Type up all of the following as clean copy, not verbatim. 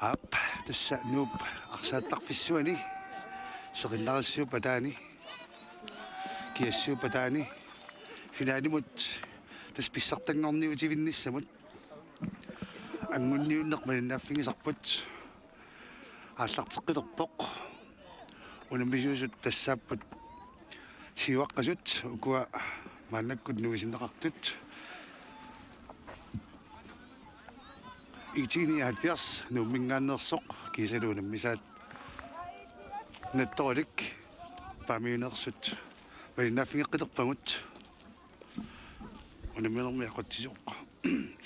ап тасса нууп арсааттарфиссуани сеқиннериссуупа киассуупа финаалимут тас писсартангорниутивинниссамут ангунниуннерманинааффигисарпут ааллартеққилерпоқ унамисуусут тассааппут сиуаққасут укуа мааннаккут нуисиннеқартут итини 70 нуммингааннерсоқ кисалуунам мисаат натторик памиунерсут малинааффигеққилерпагут унамилерми ақоттисоқ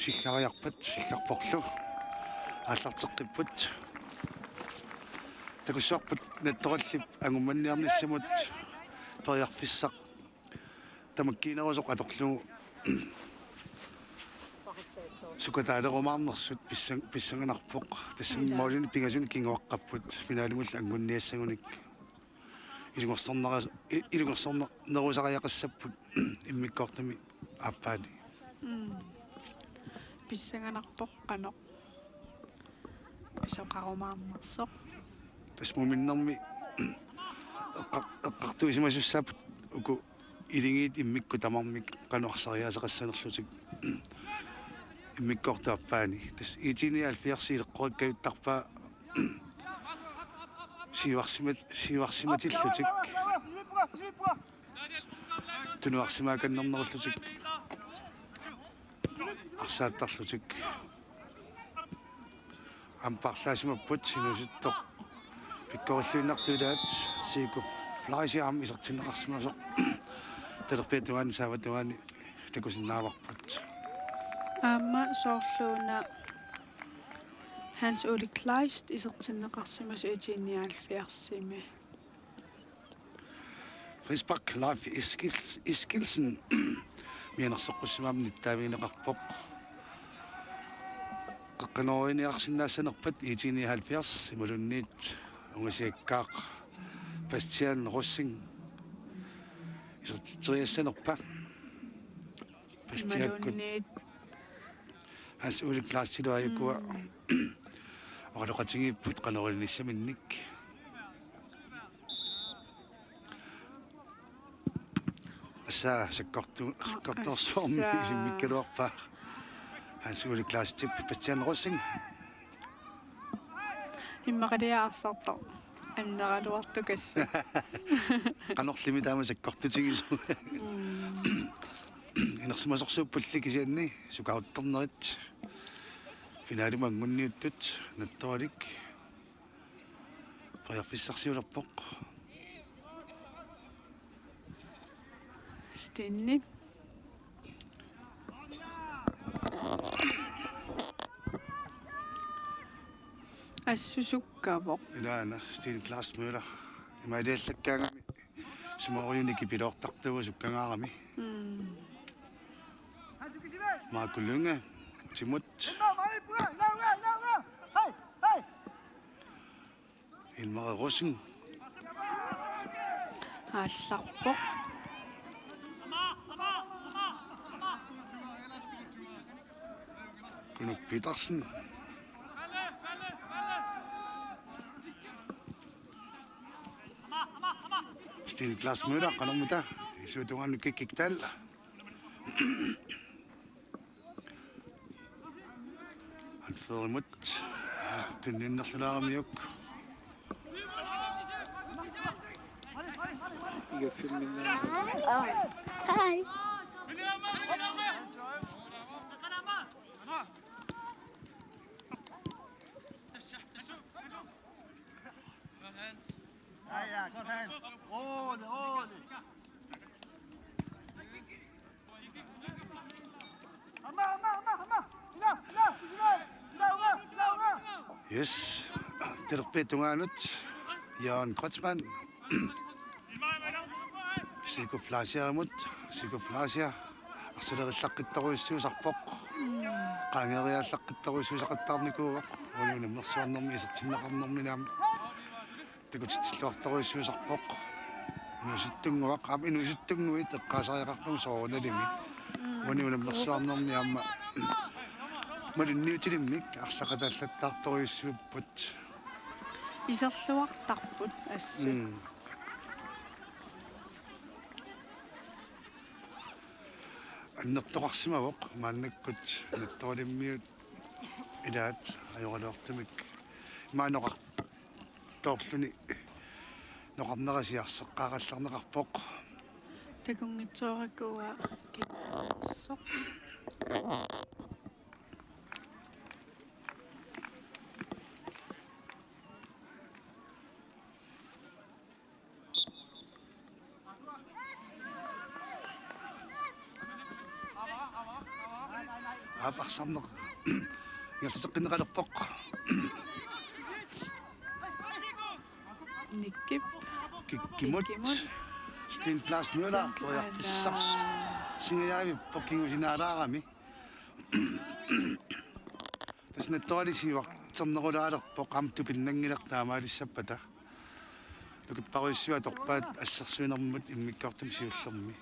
сиккариарпат сиккарпорлу ааллартеққиппут такуссаарпут наттораллип ангумманниарниссамут периарфиссақ тамаккиинерусоқ аторлугу сукатаалерумаарнерсут писсанганарпоқ тассаммаулини пигасуни кингуаққаппут финаалимул ангунниассагуник илунгерсорнерусариақассаппут иммиккоортами ааппаани писсанганарпоқ қано писоқарумаарнерсоқ тасмуминнэрми эққартуисимасуссаапут уку илингиит иммикку тамармик кануарсариасеқассанерлутик иммиккоортааппаани тас итиниал фиарсилеққориккавиттарпаа сиварсиматиллутик тунуарсимааканнернеруллутик арсааттарлутик ампарлаасимаппут синусуттоқ пиккориллуиннартулаат сику флаасиарам исертиннеқарсимасоқ талерпиатугаани сааватугаани такусиннааварпут аама соорлууна Hans Ole Kleist исертиннеқарсимасу итиниаалфиарсими Frisbak Leif Iskilsen мианерсоққуссимаам ниттаавигинеқарпоқ қаққанориниарсиннаассанерпат итиниаалфиарс ималунниит унгасиаккаақ Bastian Rossing исертириассанерпа Bastian Hans Ole Kleist силуаякуа оралоқатингиппут қанерилниссаминник аса саккорторсуарми исиммиккалуарпаа Hans Ole Kleist тип Bastian Rossing иммақалиаарсарто аннералуартукасса канорлими таама саккортутигису инерсимасорсууппулли кисианни сукаутторнерит финаалима ангунниуттут натторалик периарфиссарсиулерпоқ стенни ассусуккавоқ илаана стил класс мøller имаилиаллаккаагами сумориуники пилоортартуа суккангаарами маакулунга тимут илмара росин аалларпоқ Knut Petersen Stine Glas Møller qanermuta isuutungaannu kikkiktaal han førimut tunninnerlulaaramiuk Iga filminna Hej. Ja, godt Hans. Rolig. Hammer. yes terpetungaanut Jan Kotsman Sikoflaasiaramut Sikoflaasia арсулериллаққиттаруиссуусарпоқ qaangeriaallaqqittaruissuusaqattaarnikuuq unuunammersuarnermi isертиннеқарнэрминаам такутитсиллуартаруиссуусарпоқ нуситтунгуақ аам инуситтунгуит эққаасариақарпун соорналими униунаммерсуарнэрми аама малинниутилиммик арсақатааллаттаарторюссууппут Isерluartarput assut. аннертоқарсимавоқ мааннаккут натторилиммиут илаат ajoralortumik maaноқар тоорлуни ноқарнерасиарсеққаралларнеқарпоқ Takungitsoorikuwa kipsoq. апарсарнеқ ялсеққинеқалерпоқ Nikkip. киккимут Kikkimut. стин класс мюла тояффиссарс сингаяави поккингусинaalаарами таснаттуалисивақ тернерулаалерпоқ амту пиннангилертаамаалиссаппата лукиппаруиссуа торпаат ассерсуинермут иммиккартум сиуллерми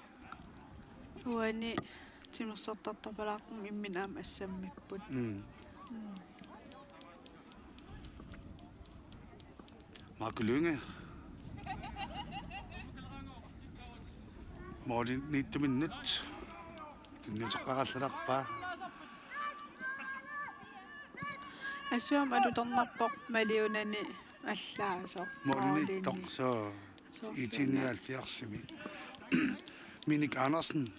Uani timersortartarpalaaqum imminaam assammipput. Markulunge. Morgen 90 minut. Tinniuteqqarallarpa. Assuam alutornarpoq maliunani allaaso. Morgen tok så itinial fjersimi. Minik Andersen.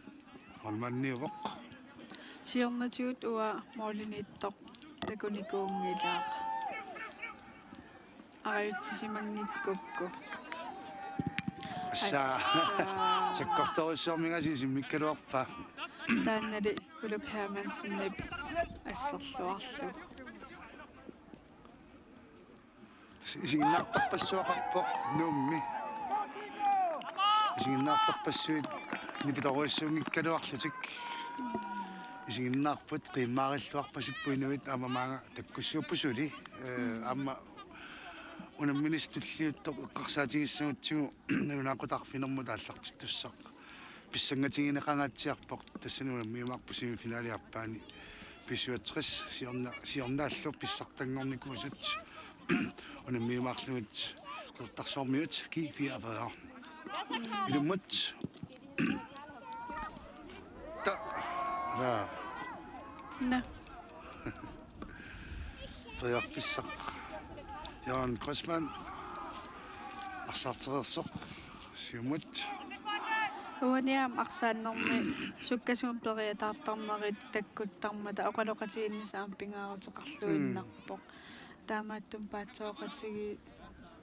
Holmanniuvoq. Siornatigut ua morlinittoq takunikuungilaaq. Ariutsisimangnikkukku. Assa sakkortorissormingasi simmikkaluarpa. Taannali kuluk Hermansen-nip asserluarlu. Isinnartarpassuaqarpoq nuummi. Isinnartarpassuit nipitoruissuungikkaluarlutik. Isinnarput qiimmaarilluarpasippuinuit amamaanga takkussuuppusuli amma unamministulliuttoq eqqarsaatigissugutsigu unaaqqutarfinermut aallartittussaq писсангаtigинеқангатсиарпоқ тассануна миумарпу семифиналиарпаани писсуатсерис сиорнааллу писсартангорникуусут унаммиумарлугут қертарсоормиут ки 44 илуммут та ра Na. Приарписсақ Jan Кросман арсаартерерсоқ сиумут Uaniam arsaannermi sukkasuuntoriataartarnerit takkuttarmata oqaloqatiginnisaam pingaarutеқарлуиннарpoq таамааттум паатсооqatigi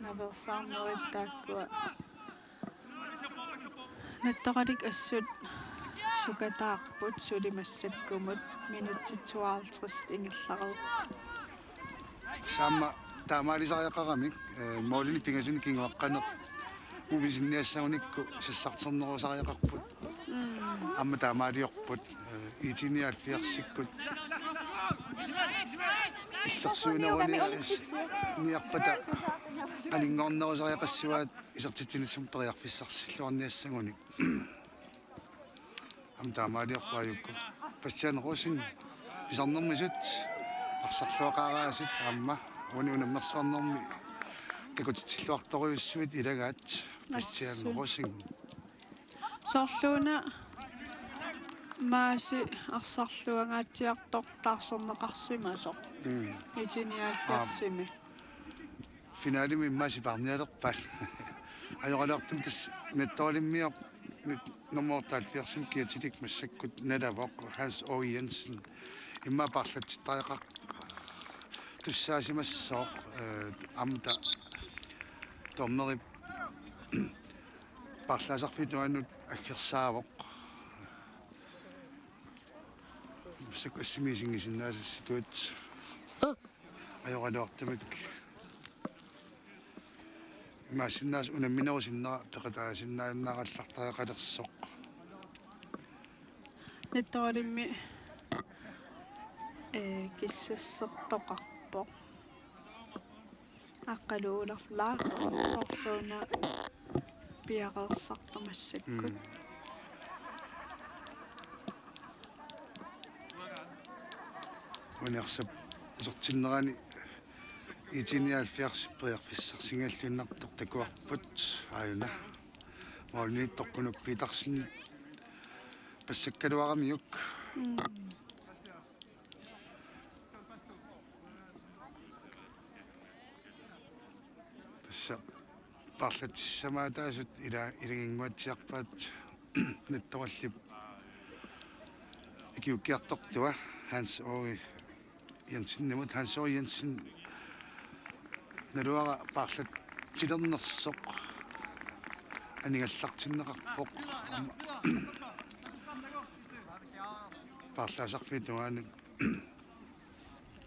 наверсаарнерит тааккуа наттоқалик ассут сукатаарпут сулимассаккумут минутситуаалтрис ингилларер самма таамаалисариақарамик моолини пингасуни кингуаққанеқ увисинниассагуникку сассартернерусариақарпут амма таамаалиорпут итиниал фиарсиккут иллерсуинеруни ниарпата алингорнерусариақассуаат исертитинissum периарфиссарсиллуарниассагуник ам таамаалиорпааюкку пассианерусин писарнермисут арсарлуақаараасит аама уни унаммерсуарнерми такутитсиллуарторюссуит илагаат пассианерусин соорлууна maaси арсарлуангаатсиартор таарсернеқарсимасоқ итиниалфиарсими финалими иммаси парниалерпал ajoralortum tas nattolimmior номортал фиарсим киатилик массаккут налавоқ Hans O Jensen имма парлатситтариақақ туссаасимассооқ амта томнери парлаасарфитуанут аккерсаавоқ массаккассимисингисиннаасасситуат ajoralortumik маасиннаас унамминерусиннера пеқатаасиннааннаараллартариақалерсоқ натторимми киссассертоқарпоқ аққалуулерлаа соорлууна пиақерсартамассаккут униарсап усертиннерани итиниалфиарсиппериарфиссарсингааллуиннартор такуарпут ааюна маални торкунук питарсин пассаккалуарамиук тасса парлатиссамаатаасут илингингуатсиарпаат ниттораллип икиуккиартортуа Hans Åge Jensen nemut Hans Åge Jensen наруара парлат тилернерсоқ анигаллартиннеқарпоқ парлаасарфитуаани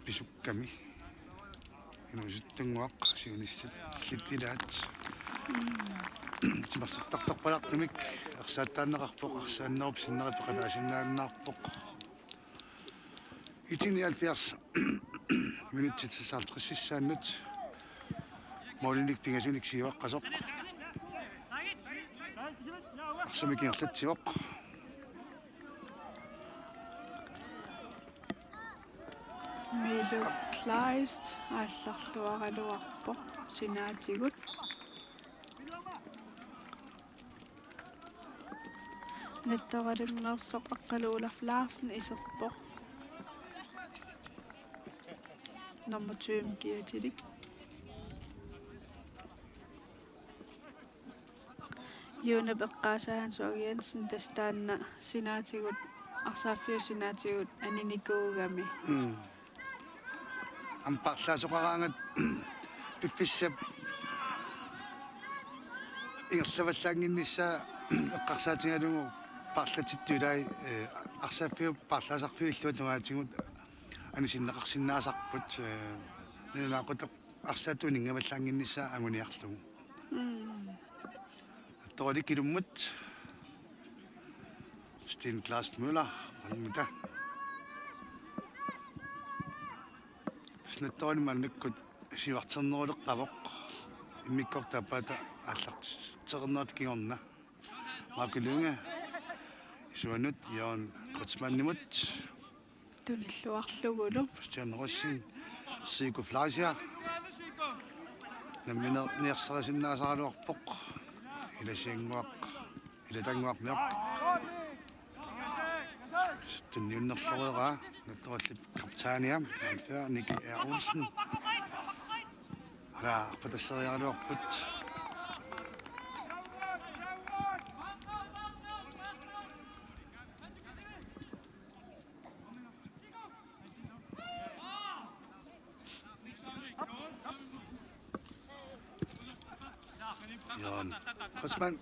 писукками инусуттунгуақ сиуниссат литтилаат тимарсартартарпалартумик ерсааттааннеқарпоқ ерсааннеруп синнерат пеқалаасиннааннаарпоқ итиниалфиарс минутситсаалтриссааннут молиник пингасуник сиваққасоқ арсамикингерлатсивоқ Милу клайст алларлуаралуарпо синаатигут нэтторалимнерсоқ аққалуулав Ларсен исерпо nummer 20 giver Jone beqqaasa Hans Åge Jensen tastaanna sinaatigut arsaaffiu sinaatigut aninikuugami ампарлаасоқараангат пиффиссап ингерлаваллаангиннissaa эққарсаатингалугу парлатиттулай арсааффиу парлаасарфиу иллуатугаатигут анисиннеқарсинаасарпут нилаақутеқ арсаатуун ингамаллаангиннissaa агуниарлугу торли килуммут Sten Klaas Møller анмита снаттони маннаккут сивартернерулеққавоқ иммиккортаапаата ааллартитернерат кигорна маакулунга исуанут яон коцманнимут туниллуарлугулу фастианерусин сикуфлаасиа намминер нерсерасиннаасаралуарпоқ иласиангуақ илатангуармиақ тунниуннерлореера наттораллип капитаниам анфер Nicky R. Olsen ра патассериаралуарпут Jan Kotsman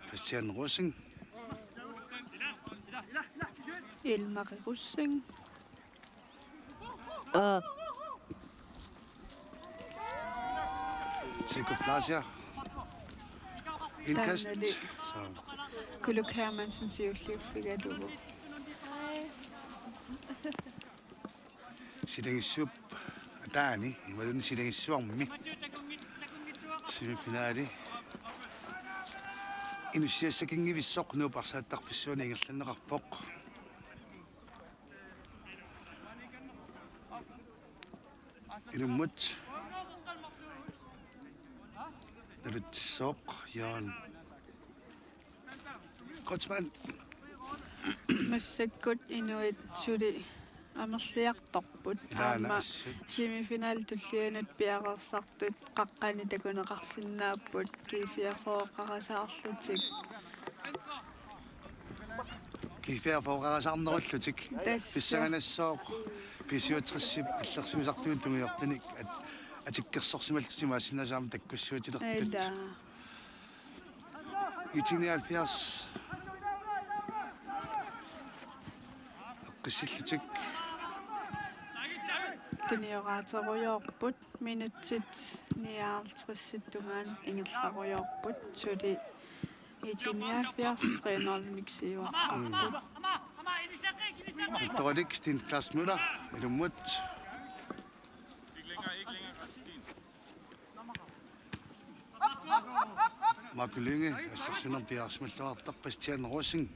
Christian Rossing Elmari Russing Sikoflasia indkast så Kuluk Hermansen siulliuffigalugu silengissup ataani imaluni silengissuarmi semifinali inussiassakingivissоқ nuuparsaattarfissuuni ingerlanneqarpoq ilummut nalutsoq Jan Kotsman массаккут инуит сули амерлиарторпут аама семифинал туллианут пиақерсартут қаққани такунеқарсинааппут кифиафооқарасаарлутик кифиафооқарасаарнеруллутик писсаганассооқ писиутриссип аллерсимисартуун тунгиортаник атиккерсорсималтутима ассинасаама таккуссуутилертут итиниалфиарс қиссиллутик туниораатеруйоорпут минутсит 59-ситтунгаан ингерларуйоорпут сули итиниалфиарс тренерлмиксиуарпут Torlik Sten Klaas Møller ilumut Mark Lynge assassinert Bjergsmøllerter Christian Rossing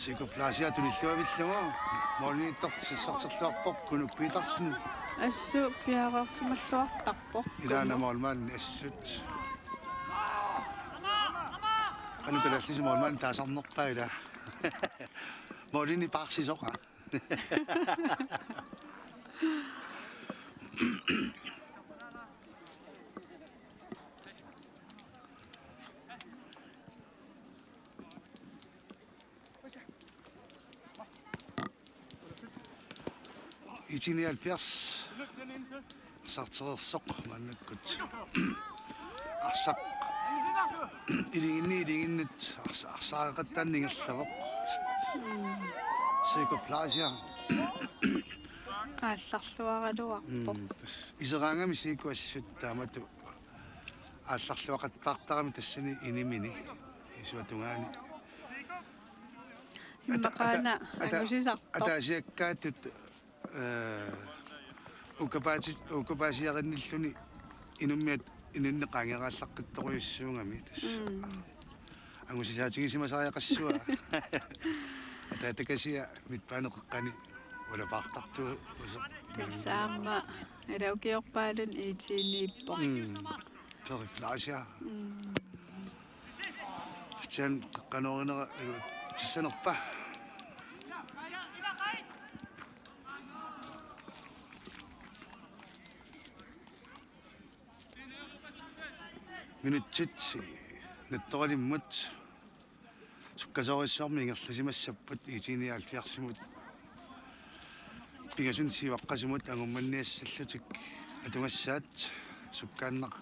Sikuflasia tulilluavillungu morniittor sissarterluarpoq kunuppiitarsin ассу пиарерсималлуартарпо ilaanamormaan assut qanukalallisimormaan taasarnerpaila morni parsisoqa Itinialfiars sarterersoq mannakkut arsaq ilinginnut arsaaqattaanningerlavoq sikuflasia аалларлуаралуарпо iseraangami siikuassut taamatu аалларлуақаттаартарами тассани inimini isuatungaani иммақаана агусисарто атаасиаккаатут укапаасиаринниллуни инуммиат инуннеқаангерааллаққитторуйуссуунгами тасс ангусисаатигисимасариақассуа атаатакасиа митпаанеққани улапаартарту тасаама элаукиорпаалун иитииннииппо перифлаасиа чан қаноринера тассанерпа минутсит натторалиммут суккасориссуарми ингерласимассаппут итиниалфиарсимут пигасун сиваққасимут агумманниассаллутик атунгассаат суккааннақ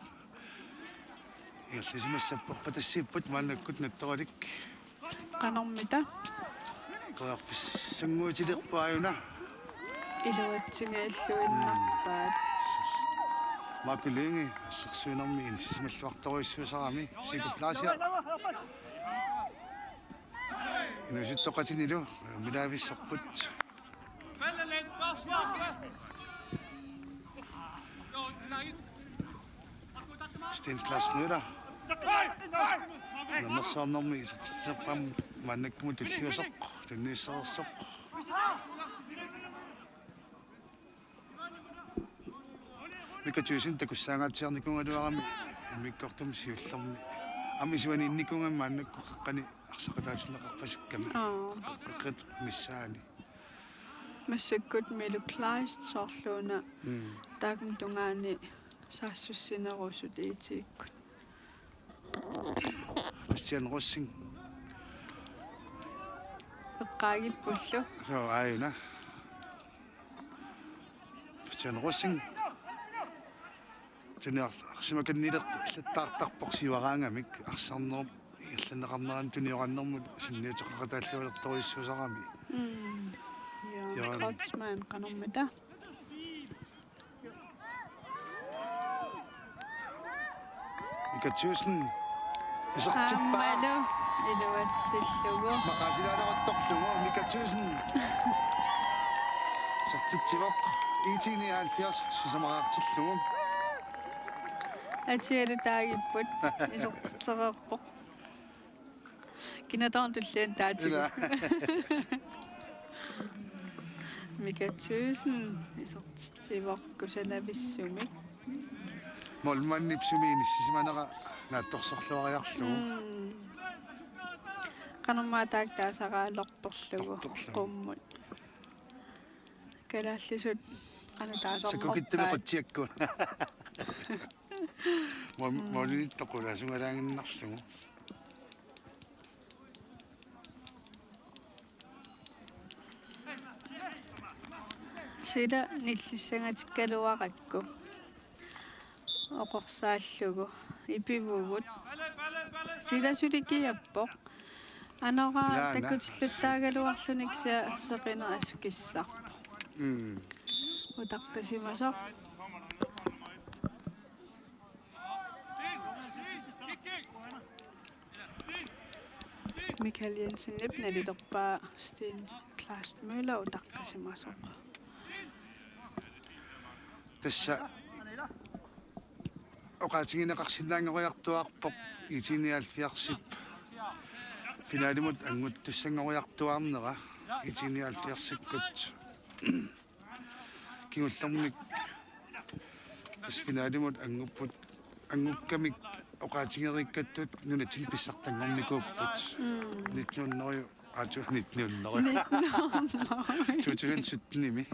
ингерласимассаппарпа тассиппут мааннаккут натторалик канормита qaqarfissangуутилерпааюна илуатсингааллуиннарпаат макулинги ассерсуинарми инсисималлуарторуиссуусарами сикуфлаасиа инуситтоқатинилу милаависсарпут стен классмула намерсаарнэрми исертитсерпам маннаккуму туллиусеқ танниссерерсеқ микатюсин такуссаангаатсиарникунгалуарами иммиккортум сиуллерми амисуани инникунгам мааннаккоққани арсақатаатинеқарпасукками қаққит миссаани массаккут милуклаист соорлууна таакун тунгаани саассуссинерусут иитииккут бастиан россин эққаагиппуллу so аина бастиан россин тунер симаканнилер латтаартарпор сивараангамик арсарнер ирланеқарнеран туниораннэрмут синниутеққатааллуалерторуиссусарами я кротсман канормита икатсуусн исертиппаа аамалу илуатсиллугу мақасилаалеротторлугу микатсуусн сертитсивоқ итиниалфиарс сисамараартиллугу атиалу таагиппут исертсерерпо кинатаан туллиан таатигу микатсуусн исертитсивоққусанависсумик молманнипсуми иниссисиманера наатторсорлуариарлугу канормаа таактаасараалерперлугу qumмут калааллисут канатаасарнерпаа сакукиттумеқатсиаккуна молниттоқулаасунгалаангиннарлугу сида ниллиссангатиккалуаракку оқорсааллугу ипивугут силасуликиаппоқ анора такутиллаттаагалуарлуникса сеқинер асукиссаарпо утаққисимасоқ Michael Jensen nipnalilorpaa Sten Klastmøller utaqqisimasuq тасса оқаатигинеқарсинаангориартуарпоқ итиниалфиарсип finaalimut anguttussanngoriartuarnera itinialfiarsikkut kingullermik tas finaalimut angukkamik oqaatingerikkatut nunatin pissartangornikuupput nitnuunnerio aatu nitnuunnerio tutugan suttnimi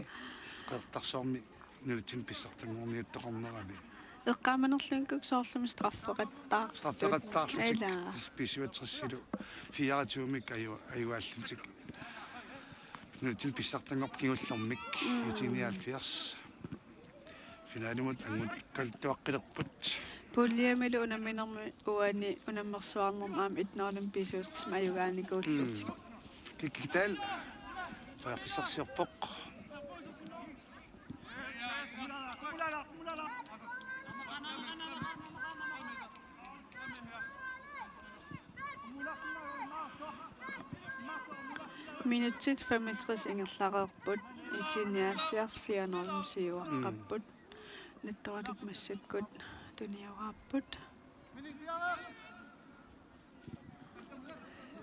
qertarsoormi nunatin pissartangorniuttoqornerami эққааманерлунгкук соорлуми страффеқаттаа страффеқаттаарлутик списуатсерсилу 24-мик аюааллутик нутин писсартангоп кигуллэрмик итиниалфиарс финалимут ангут калтуаққилерпут пуллиамилу унаминерми уани унаммерсуарнерма аама итнерлум писуутсма аюгааникууллутик кикитал фафисарсиорпоқ минутсит 65 ингерлареерпут итиниалфиарс 400 сиуаққаппут натторалик массаккут туниаваарпут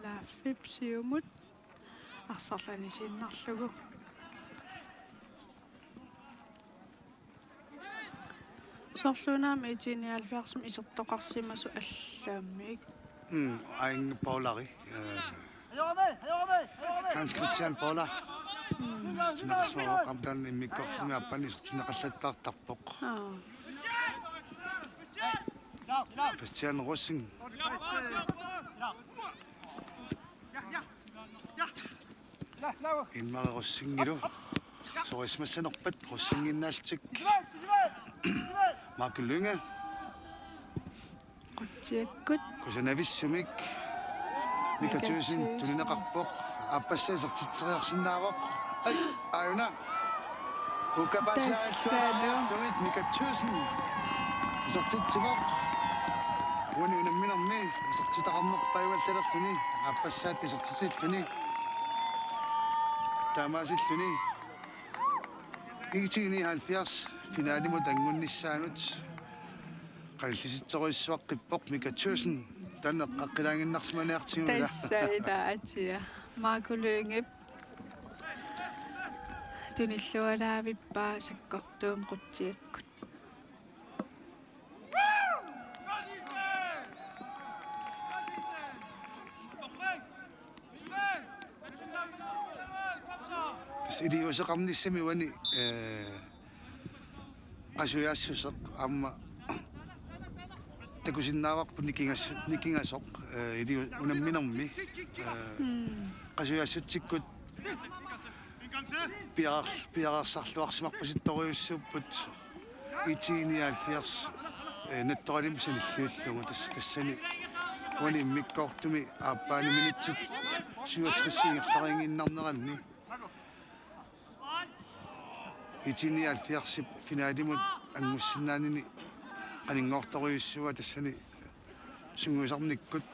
лаффип сиумут арсарлани синнарлугу сорлунаами итиниалфиарсум исертоқарсимасу аллааммик аинг полари Hans Christian Paula. Sinakasoo kamtan imikkortumi appani sinaqallattaartarpoq. Christian Rossing. Inmari Rossingilu. Sorismassanerpat Rossinginnaaltik. Mark Lynge. qutiakkut Kusanavissumik. Mikatuusin tulinaqarpoq аппассаасертитсериарсинаавоқ ай аюна укапасааллуараарtuit mikatuusin сертитсигоқ уни унамминерми сертитақарнерпаюаллалерлүни аппассаат сертитиллүни таамаасиллүни игитигини 70 финалимут ангуннissaanut qallisitseruissuaqqippoq mikatuusin танеққаққилаангиннарсиманиартигула тассаилаатиа маакулунгип туниллуалаавиппаа саккортуум qutiakkut тас илиусеқарниссами уани qasuyaassuseq аама такусиннааварпу никингасоқ или унамминерми qasuyassutsikкут пиарсарлуарсимарпаситториуссууппут итиниалфиарс натторалим саниллууллугу тассани уани иммиккоортуми ааппаани минутсит 37-ингерларингиннарнеранни итиниалфиарсип финалимут ангуссиннаанини анингоорториуссуа тассани сунгуисарниккут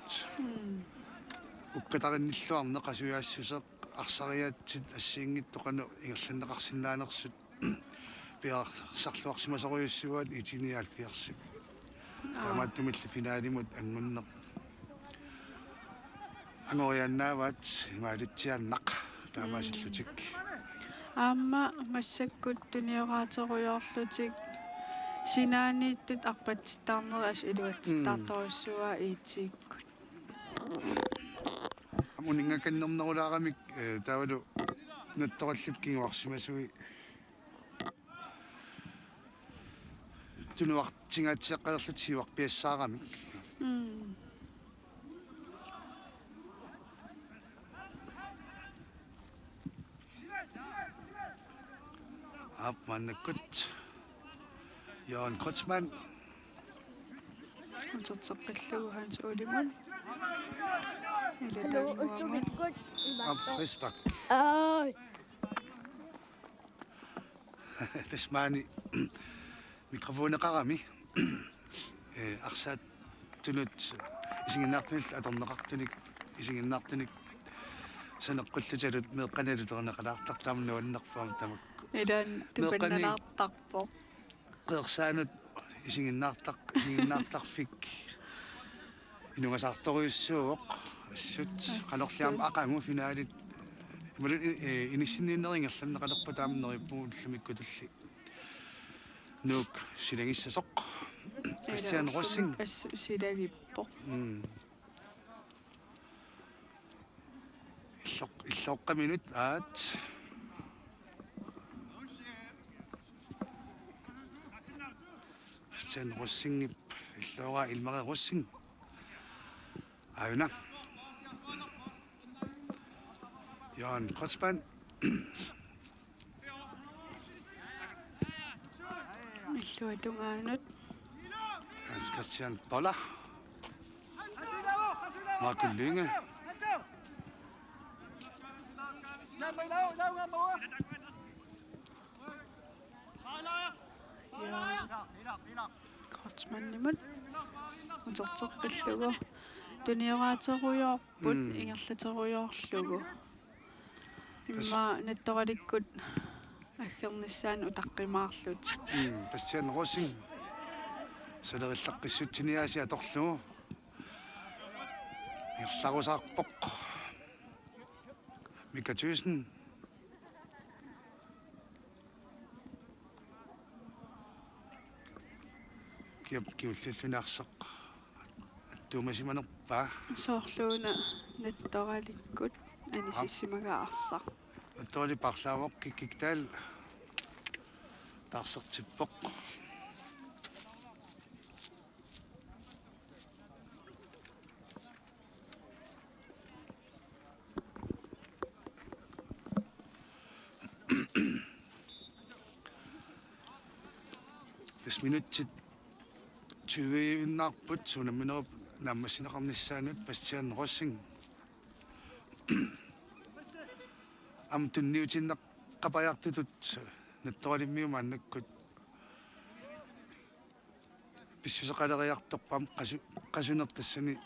уккатаринниллуарне qasuyaassuseq арсариаатсит ассиингиттоқану ингерланнеқарсинаанерсут пиарсарлуарсимасориуссуат итиниалфиарсип тамааттумилли финалимут ангуннеқ ангорианнааваат имаалитсиарнақ таамаасиллутик аама массаккут туниораатеруйоорлутик синаанииттут арпатситаарнерас илуатситаарторуссуа иитсииккут амунингаканнернерулаарамик таавалу наттораллип кингуарсимасуи тунуартингаатсиаққалерлут сиуарпиассаарамик апманнаккут Jørgen Kreutzmann. Unterzoqillugu Hans Ulimun. Hallo, usumikkut Op Frisbak. Ai. Tasmani mikrofoneqarami. Arsaat tunut isinginnaartumil atorneqartunik isinginnaartunik saneqqullusalut meeqqanaluterneqalaartartaamnuannerfaam tamak. Ilan tupannalaartarpo. Qeersaanut isinginnaartaq isinginnaartarfik inungasartoriussuuq сут қалорлиам ақангу финалит мөр инисиннииннерингерлан неқалерпа таамнериппу уллумиккутулли нук силагиссасоқ Christian Rossing силагиппо иллоққаминут аат Christian Rossing иллоора илмаре Rossing аюна Jan Kotsman иллуатунгаанут Hans Christian Boller Marco Lynge кортманнимут утертеққиллугу туниораатеруйорпут ингерлатеруйоорлугу имма наттораликкут аггерниссаан утаққимаарлут Christian Rossing салериллаққиссутсиниаасиа торлугу ирларусаарпоқ Mika Thyssen kiullullunaarseq аттуумасиманерпаа соорлууна наттораликкут анисиссимагаарсаа аттуали парлаавоқ киккиктаал таарсертиппоқ This minute 20-нарпут сунаминеруп наммасинеқарниссаанут Bastian Rossing амтунниутиннақ қапаяртутут натторалиммиумааннаккут писсусеқалериарторпам қасунертассани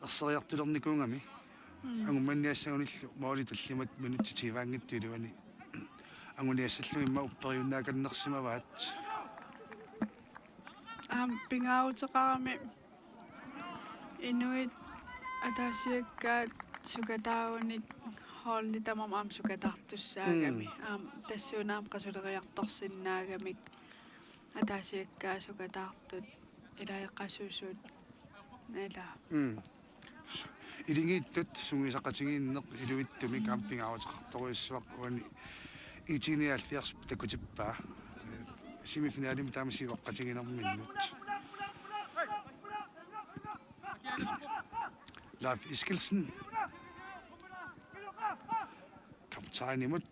ерсериартулерникуунгами ангумманниассагуниллу моали таллимат минутситиваангиттулуани ангуниассаллу имма уппериуннааканнерсимаваат пингаутеқарами инуит атаасиаккаат сукатаагуник холли тамам аам сукатартуссаагами тассуунаам қасулериарторсиннаагамик атаасиаккаа сукатаартут илаеққасуусуут нала илингииттут сунгисақатигииннеқ илуиттуми кампингаутеқарторуиссуақ уани итиниалфиарс такутиппаа семифиналим таамасиваққатигинерминнут Leif Iskelsen kaptajn imod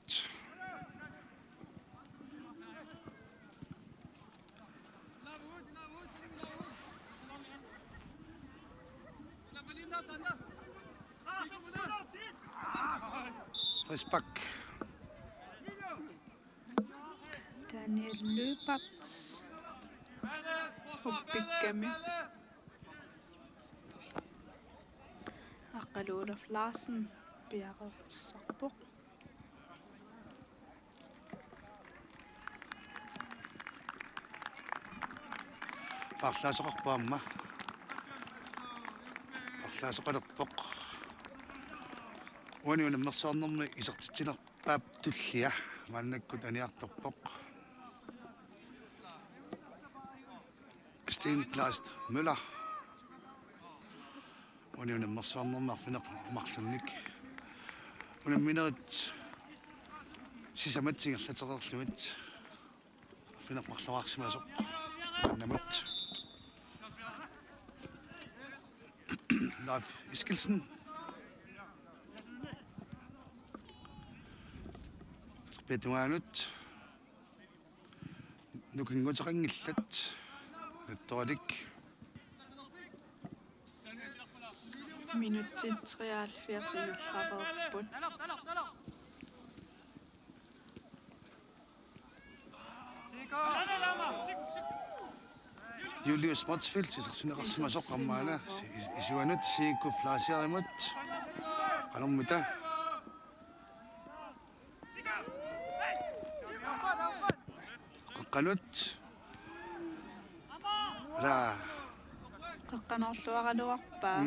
Frisbak Daniel Løbert Hubbiggami Akal Olaf Larsen Bjerre Sarbuch Parlasoqarpaamma Parlasoqalerpoq Uani unammersaarnermi isertitsinerpaap tullia maannakkut aniartorpoq Sten Klaas Møller Uani unammersaarnermarfineq marlunnik unamminerit sisamatsingerlatererluat fineq marlaraarsimasoq namut Leif Iskelsen Betuanut nukinguteqangillat nattoralik Minuttit 73 ingerlaverput Julius Motsfeldt isersineqarsimasoq qammaana isuanut siikku flaasiarimut qalermuta qaqqanut ra qaqqanerluaraluarpaa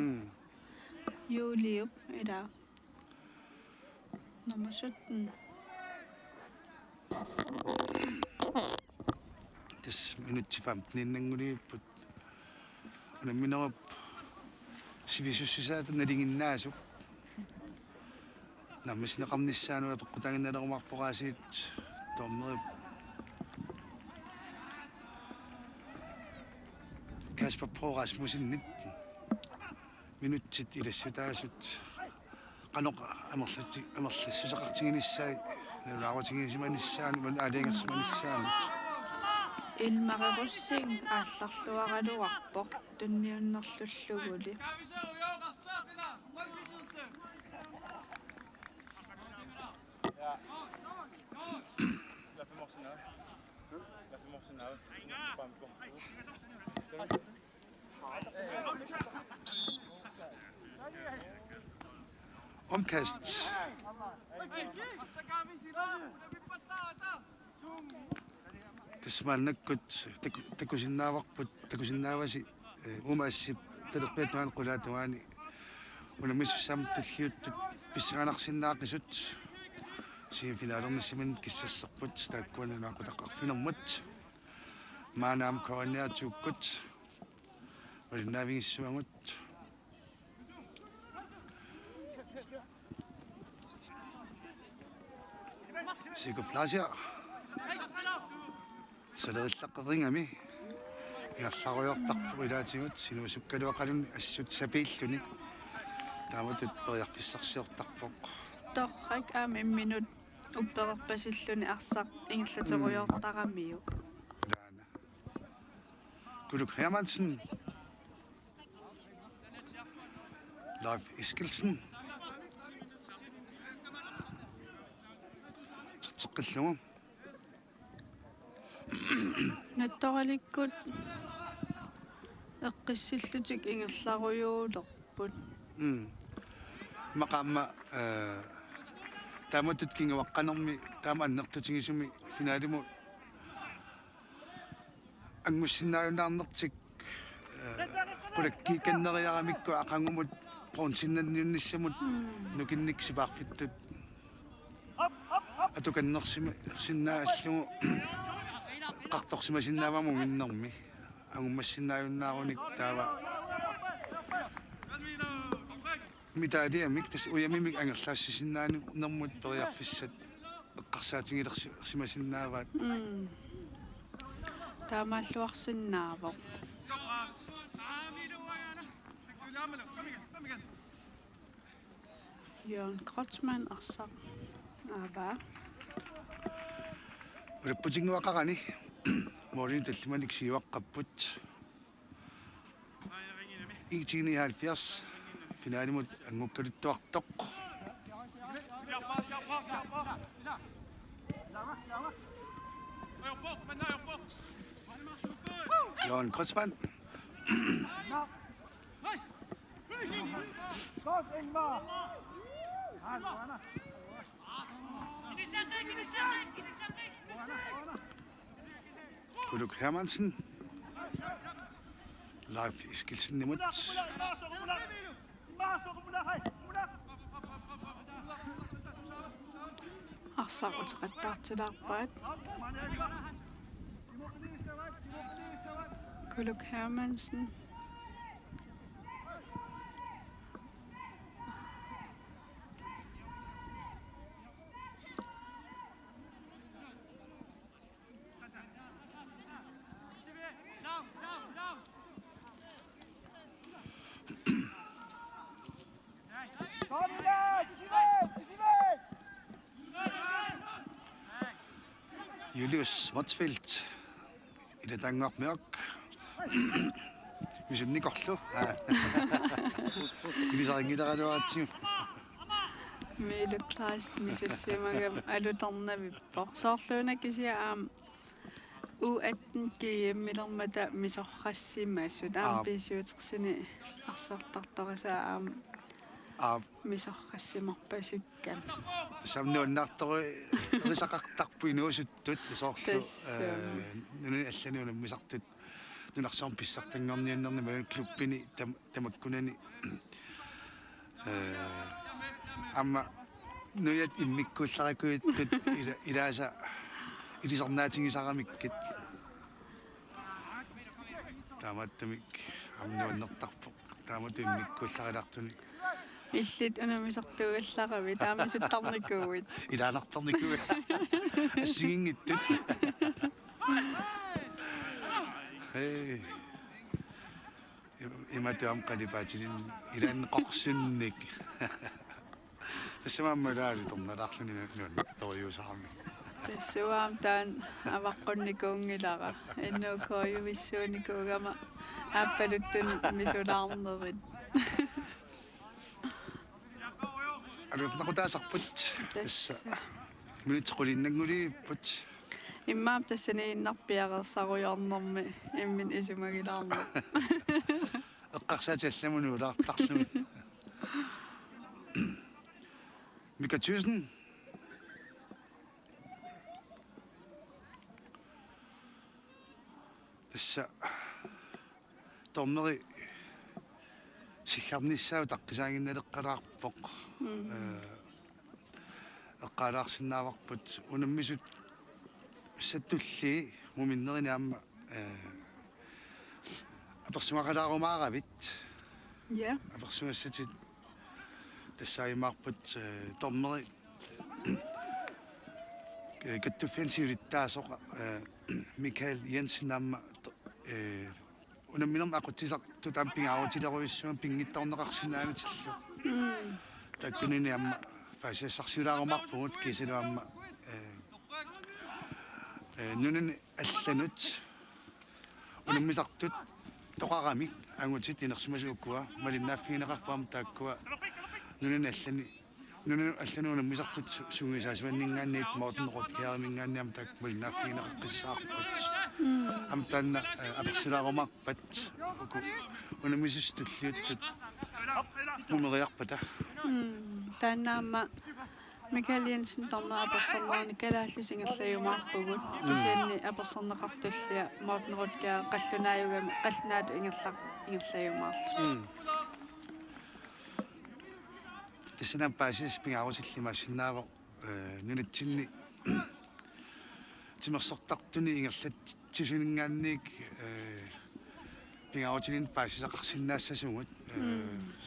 Juliup i dag. Nummer 17. Tes minutti 15 innanguniipput. Unamminerup sivisussusaat nalinginnaasup. Nammisneqarnissaanua peqqutaanginnalerumarpoqaasiit tornerip Kasper Paa Rasmussen minutsit ilassutaasut qanoq amerlassusaqartinginissaai nulaaqutigiisimanissaani man aaliingersimanissaanut Ilmarirussing аалларлуараluarpoq tunniunnerlulluguli. Omkast tismaannakkut takusinnaavasi umaassip talerpiatuan qulaatuani unamissussaamat tulliuttut pissiqanarsinnaaqisut semifinaalernissimin kissasserput taakkuanaaqutaqqarfinermut maanaam kawanniatuukkut walinaavigissuangut Sikuflasia Salerillaqqiringami иарларуйортарпу илаатигут синуусуккалуақалун ассут сапииллуни тааматут периарфиссарсиортарпоқ Torrak minut upperpasilluni arsaq ingillaturuyortaramiu. Daana Guluk Hermansen Leif Eskildsen Tseqqillungu Nattoralikkut eqqissillutik ingerlarujuulerput. Maqaamma taamutut kingawaqqanermi taama annertutigisumi finaalimu angmussinnaayunnaarnertik qulakkiikanneriaramikku aqangumut pronsinnanniunnissamut nukinniksipaarfittut atukannersimi sinnaallugu qartorsimasinnaamu minnermi angummassinnaayunnaarunik taava mitaliamik tas uyamimik angerlaassisinnaani nermut periarfissat eqqarsaatingilersimasinnaavat Taamaalluarsinnaavoq. Jørgen Kreutzmann arsaq aava. Ulapputinguaqarani moolin tallimanik siivaqqapput iitigini 70 finaalimut angukkaluttuartoq Jørgen Kreutzmann Guluk Hermansen Leif Eskildsen nimut Arsaq utiqattaartilaarpaat. Guluk Hermansen. Julius Motsfeldt Ilatangaq Mørk Misunnikorlu Ilisariнгилераluaатсиу Miluklaast misussimagam alutarnavippoq. Soorluunakisia U18 kiimmilermata misorrassimassut aampiisuutersini arsertartorisaa misorrassimarpasikkam. Samnuunnaartori risaqartarpuinuusuttut soorlu nuni allani unammisartut nunarsaarm pissartanngorniannerni malan klubbini tamakkunani Amma nuyat immikkuullarakuittut ilaasa ilisarnaatingisaramikkit тааматтамик амнуаннертарпоқ таамату иммиккууллариартуник иллит унамисартугалларави таамасуттарникууит илаанартарникуа ассигингиттут иматуам қалипаатилин илааннеқорсунник тассамааммалаали торналаарлуни нуан ториусарами тассуаам таан аваққунникуунгилара иннуукоювиссууникуугама ааппалуттун мисулаарнерит алуутнақутаасарпут тасса минутеқулиннангулииппут иммаам тассани иннарпиақерсаруйорнэрми иммин исумагилаарне эққарсаатиалламуну улаартарлуми Mika tusind. Tässä tommeri siharnissaa taqqisaaginnaaleqqalaarpoq eqqalaarsinnaavarput unammisut sattulli muminnerinaamma apersuaqalaarumaaqavit ja apersuassatit тассаимаарпут тормери каттуффиансиулиттаасоqa Mikael Jensen намма унамминерна ақутсисарту таампингаарутилеруиссуун пингиттарнеқарсинаанутиллу таккунини амма фасиассарсиулаарумарпугут кисилуамма нунен алланут унаммисартут тоқарамик ангутит инерсимасууккуа малиннааффигинеқарпаам тааккуа нунен аллани унаммисартут сунгисаасуаннингаанниит моотнерут киаримингаанниам таак малиннааффигинеқаққиссаарпут амтаанна аперсилаарумарпат уку унамисустуллиуттут мумериарпата тааннаама Mikael Jensen torna apersornerni kalaallisingерлаюмаарпугут кисианни аперсорнеқартуллиа моотнеруткаа қаллунааюгами қаллунаату ингерлаюмаарлу тэсэнам паасис пингаарусиллимассиннаава нунатсинни тимерсортартуни ингерлат тисунингаанник пингаарутилин паасисақарсиннаассасугут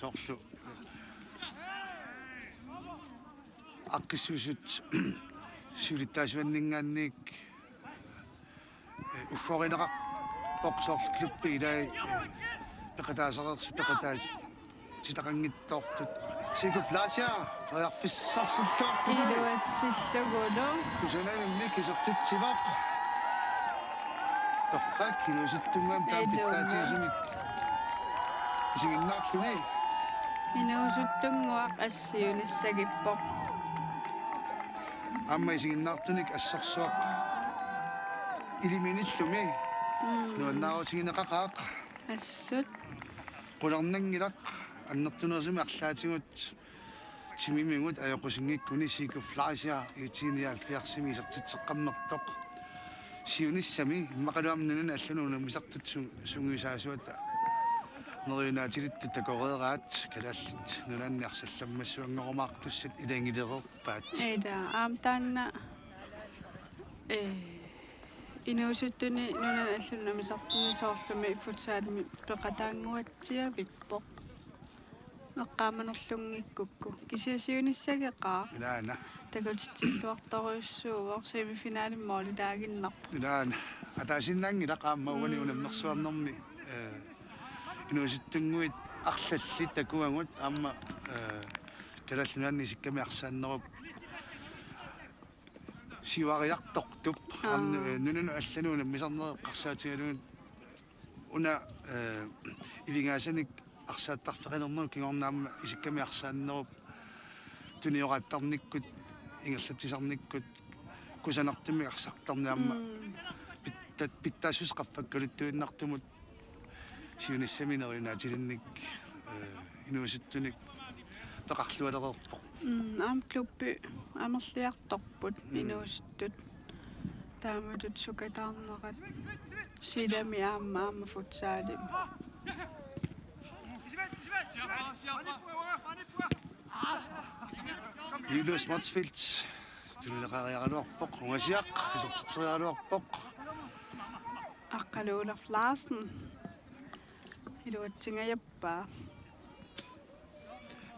соорлу аққиссуусут сулиттаасуаннингаанник уггоринеқар тоқсоорлу клуппи илай пеқатаасереерсу пеқатаат титақангиттоортут сикуфлаасиа фаярфиссарсиллуарту илуатсиллугулу кусанамимми кисертитсивақ тоққак кинусуттунгам таапиттаатигисумик исигиннаарлуни инуусуттунгуақ ассиуниссагиппоқ амма исигиннаартуник ассарсуақ илиминиллуми нуаннаарутигинеқақаақ ассут qulernangilaq аннертунерсуми арлаатигут симимингут аёқусингиккуни сикуфлааsia итиниалфиарсими исертитсеққаммертоқ сиуниссами иммақалуамнунун аллунуна мисартут сунгуисаасуата нериунаатилитту такореераат калааллит нунаанниарсалламмассуангорумаартуссат илангилерерпаат эда аамтаанна инуусуттуни нунан аллунамисартуни соорлуми футсаалми пеқатаангуатсиавиппоқ эққааманерлунгиккукку кисиасиуниссагеқаа илаана такутитсиллуарторуйуссуувоқ семифиналиммооли таагиннарпу илаана атаасиннаангилақааммаугани унамнерсуарнэрми инуусуттунгуит арлалли такуангут аама калаллунаанни сикками арсааннеруп сивариартортуп нунуну аллануна мисарнеэққарсаатигалугут уна ивингаасаник арсааттарфеқинернуу кигорнаама исикками арсааннеруп туниораттарниккут ингерлатисарниккут кусанартими арсартарниамма питтаасусқаффаккалуттуиннартумут сиуниссаминериунаатилинник инуусуттуник пеқарлуалерерпоқ аам клуппи амерлиарторпут инуустут тааматут сукатаарнерат силами аама футсаалим Julius Matsfeldt tulleqariaruarpoq ungasiaq isortiteriaruarpoq Aqqaluulaf Larsen iluatsingajappaa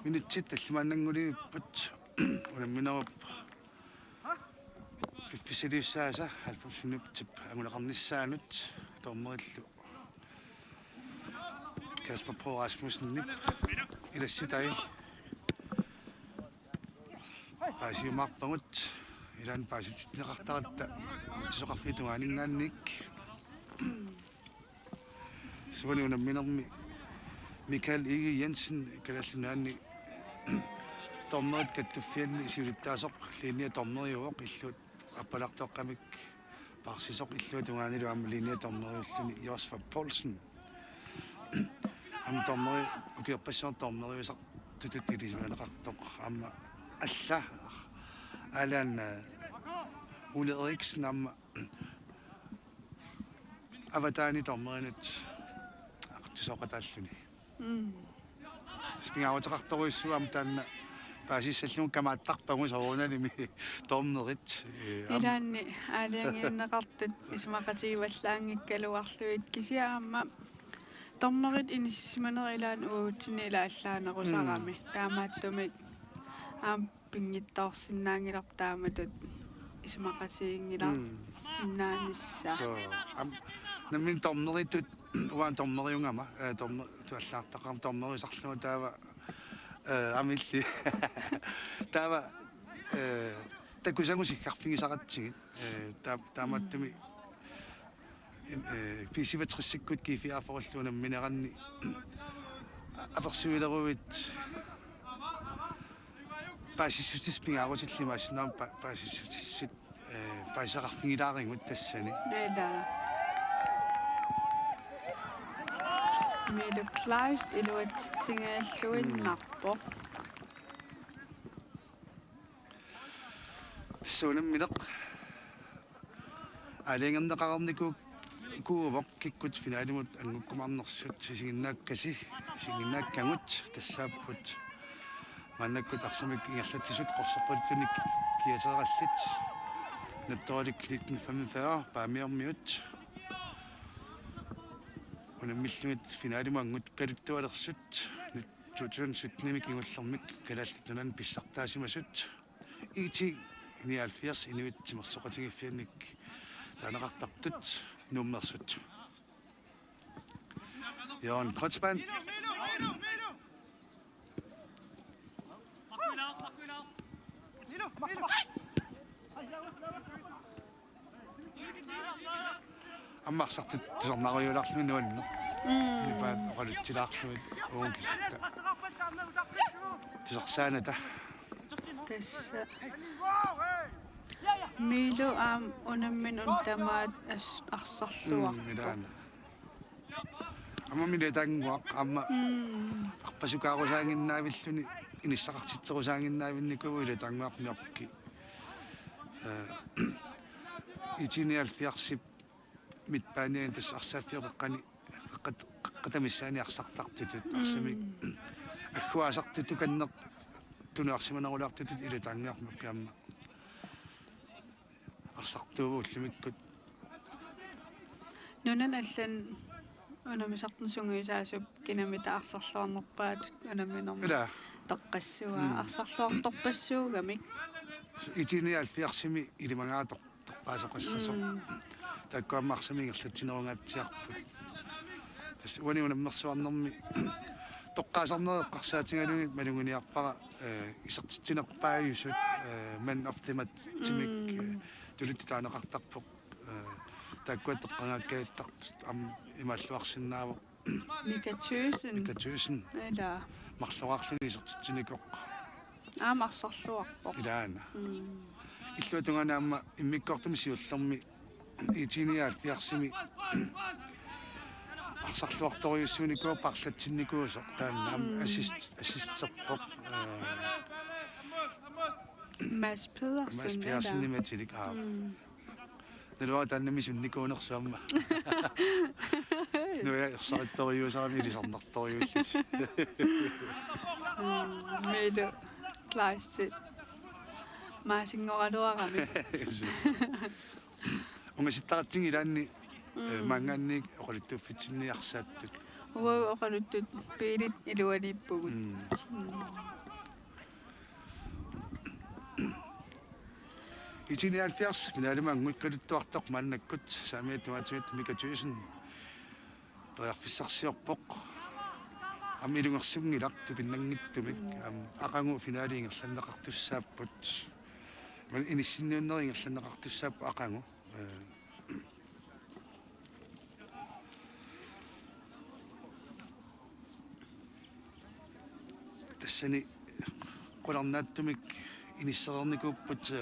minutsit аллимааннангулииппут унамминеруп пиффисилиуссааса 90 минуттип ангулеқарниссаанут тооммериллу Kasper Paa Rasmussenip ilassitai paasiumarpangut ilan paasititneqartaratta tisoqarfitungaaningnaannik suani unamminermi Michael Ige Jensen kalallunaanni tornerit kattuffianni isiulittaasoq liinia torneriuoq illuut appalartoqqamik parsisoq illuutungaanilu aama liinia torneriulluni Josef Poulsen am torneri ukiorpassuar torneriusaq tututtilismaanaqartoq aama alla alan Ole Eriksen aama avataani tornerinut aqtisoqataalluni спингауутеқарторуиссуам таанна паасиссаллугу камааттарпагу сооруналими тоорнерит илаанни аалиангиуннеқартут исмақатигиваллаангиккалуарлуит кисиаама торнерит иниссиманерилаан уутсини илааллаанерусарами таамааттумит аам пингиттаорсинаангилар тааматут исмақатигингилар синнаанисса ам намин торнеритут уан торнериунгама торнер туаллаартақарм торнерисарлугу таава амилли таава такусагусиккарфигисаратсигит тааматтуми писиватриссиккут кифиаафоруллуна минеранни аперсуилеруит паасиссутис пингаарутиллимаассинаам паасиссутиссит паисақарфигилаарингут тассани эла Mille Kleist iluatsingaаллуиннарпо суунамминеқ алингернеқарникук куувоқ киккут финалимут ангуккумаарнерсут сисигиннааккаси сигиннааккангут тассааппут маннаккут арсамик ингерлатисут қорсерпаллуник киатераллит натторик 1945 паамиармиут унаммиллугит финалимангут калуттуалерсут 2017 кигуллэрмик калааллитунан писсартаасимасут ити 79 инуитсимерсоқатигиффианник таанеқартартут нуммерсут Jørgen Kreutzmann аммарсартут тусарнариуларлуни нуанна нипаат оқалутсилаарлуит уунгисатта тусарсааната тасса милу аам унаммин унтамаат арсарлуарпо илаана аммамиле тангуақ амма арпасукаарусаангиннаавиллуни иниссақартитсерусаангиннаавинникугу иле тангуарниорки итиниалфиарсип митпааниан тас арсааффиоқеққани қатамиссаани арсартартутут арсами аккуасартуту каннеқ тунеарсиманерулаартутут иле тангуармакка амма арсартууву уллумиккут нунан аллан унамисартнсунгуисаасуп кинамита арсарлуарнерпаат унамминерми ила тоққассуа арсарлуарторпассуугамик итиниалфиарсими илимангаатор торпаасоқассасоқ таккуаммарсами ингерлатсинерунгаатсиарпут тас уани унаммерсуарнерми тоққаасарнеэққарсаатингалуги малунгуниарпара исертитсинерпааюсут man of the matchmik tulutitaanеқартарпоқ таккуаттеққангааккааттарт ам ималлуарсиннаава Nikatøsen ила марлуаарлуни исертитсиникоқ аамарсарлуарпоқ илаана иллуатунганаама иммиккортуми сиуллерми итиниаал пиарсими арсарлуарториуссууникуа парлатсинникуусоқ тааннаам ассистерпоқ Mads Pedersen nimatилик аа нэлуа тааннами сунникуунерсуамма нуя ерсаrittoriusarami илисарнарториуллис милу клаасси маасингораluarami Ungasittaratinngi ilaanni maangaanniik oqaluttuuffitsinniarsaаттut уагу оқалуттут пиилит илуалиппугут Itinialfiars finaalumaanguikkaluttuartoq maannakkut saamiattumaatigut mikatuisen toriarfissarsiorpoq амилунгерсунгиларту пиннангиттумик ақангу финаалиингерланнеқартуссааппут ман иниссиннууннерингерланнеқартуссааппу ақангу тассани qulарнааттумик иниссерерникууппут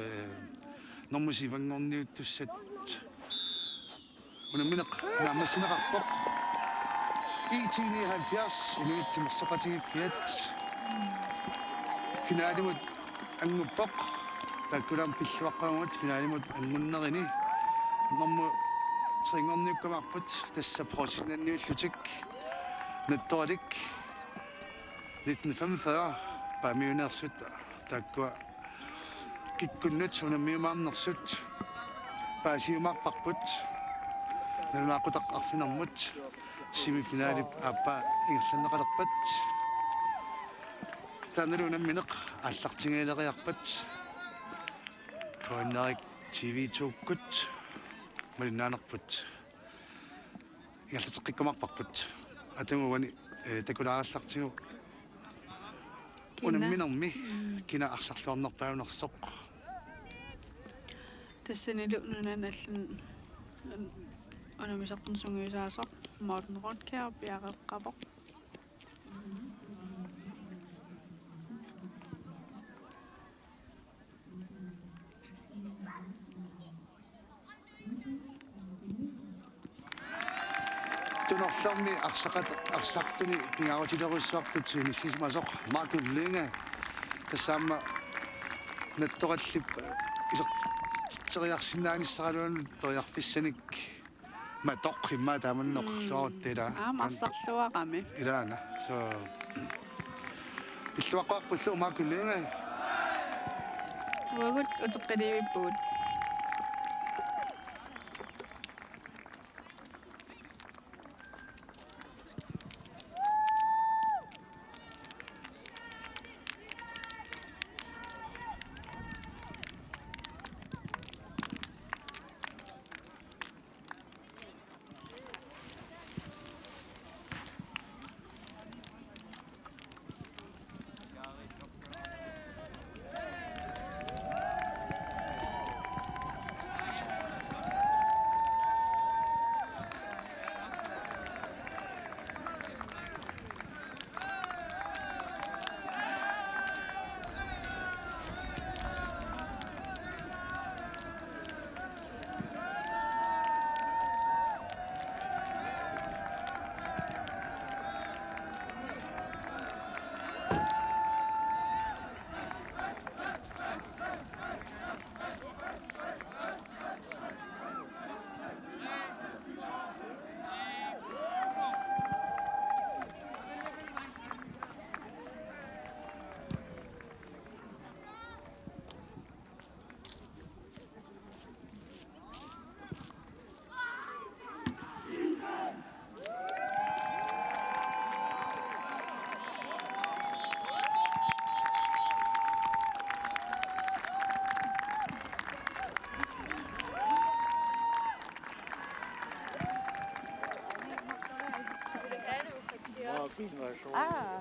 нормусивангорниуттуссат унамминеқ наамассинеқарпоқ итинниhalfiars инуитсимерсоқатигиффиат финаалимут ангуппоқ таккулаам пиллуаққамут финаалимут ангуннерини норму трингорниуккамарпут тасса профессионалниуллутик натторалик 1945 памиунерсут таккуа киккуннут унаммиумаарнерсут паасиумаарпарпут налунаақутақ арфинермут семифиналип аппа ингерланнеқалерпат таналунамминеқ аллартингиилериарпат коиннарик TV тууккут малиннаанерпут ингерлатеққиккумарпарпут атангуани такулаараллартигу унамминерми кина арсарлуарнерпаунерсоқ тассанилу нунаналлан анамисаққунсунгуисаасоқ Morten Rødkjær Bjerreqapoq tunerlarmi arsaqtuni pingaarutileruissuartut nissismasoq Marco Linge tassaamma nattorallip iserteriarsinnaanissaraluan toriarfissanik матоққимма тааманнеқлуаруттила аамассарлуарами илаана со пиллуаққарпуллу маакуллинга уагут утеққиливиппугут Ah,